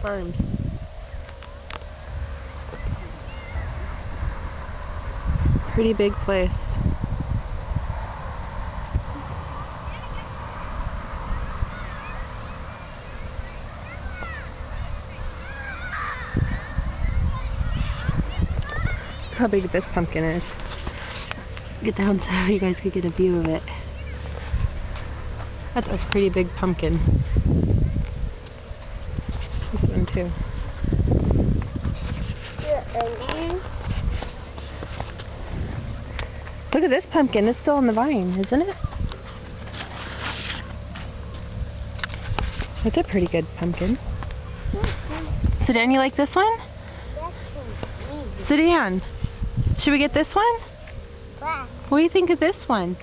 Farms. Pretty big place. Look how big this pumpkin is. Get down so you guys could get a view of it. That's a pretty big pumpkin. This one too. Look at this pumpkin. It's still on the vine, isn't it? That's a pretty good pumpkin. Sedan, you like this one? Sedan, should we get this one? What do you think of this one?